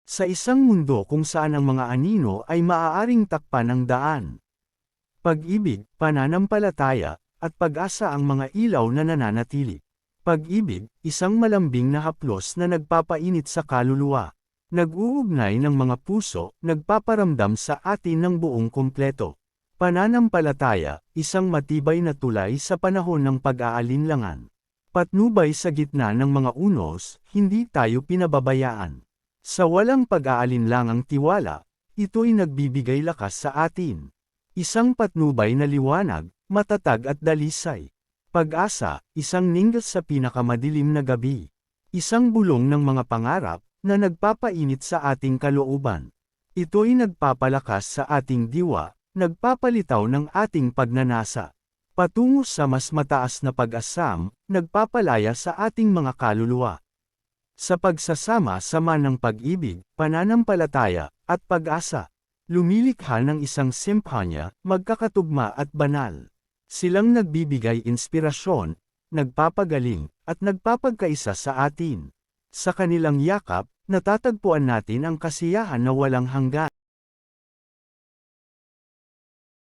Sa isang mundo kung saan ang mga anino ay maaaring takpan ng daan. Pag-ibig, pananampalataya, at pag-asa ang mga ilaw na nananatili. Pag-ibig, isang malambing na haplos na nagpapainit sa kaluluwa. Nag-uugnay ng mga puso, nagpaparamdam sa atin ng buong kumpleto. Pananampalataya, isang matibay na tulay sa panahon ng pag-aalinlangan. Patnubay sa gitna ng mga unos, hindi tayo pinababayaan. Sa walang pag-aalinlangang tiwala, ito'y nagbibigay lakas sa atin. Isang patnubay na liwanag, matatag at dalisay. Pag-asa, isang ninggit sa pinakamadilim na gabi. Isang bulong ng mga pangarap, na nagpapainit sa ating kalooban. Ito'y nagpapalakas sa ating diwa, nagpapalitaw ng ating pagnanasa. Patungo sa mas mataas na pag-asam, nagpapalaya sa ating mga kaluluwa. Sa pagsasama-sama ng pag-ibig, pananampalataya, at pag-asa, lumilikha ng isang simpanya, magkakatugma at banal. Silang nagbibigay inspirasyon, nagpapagaling, at nagpapagkaisa sa atin. Sa kanilang yakap, natatagpuan natin ang kasiyahan na walang hanggan.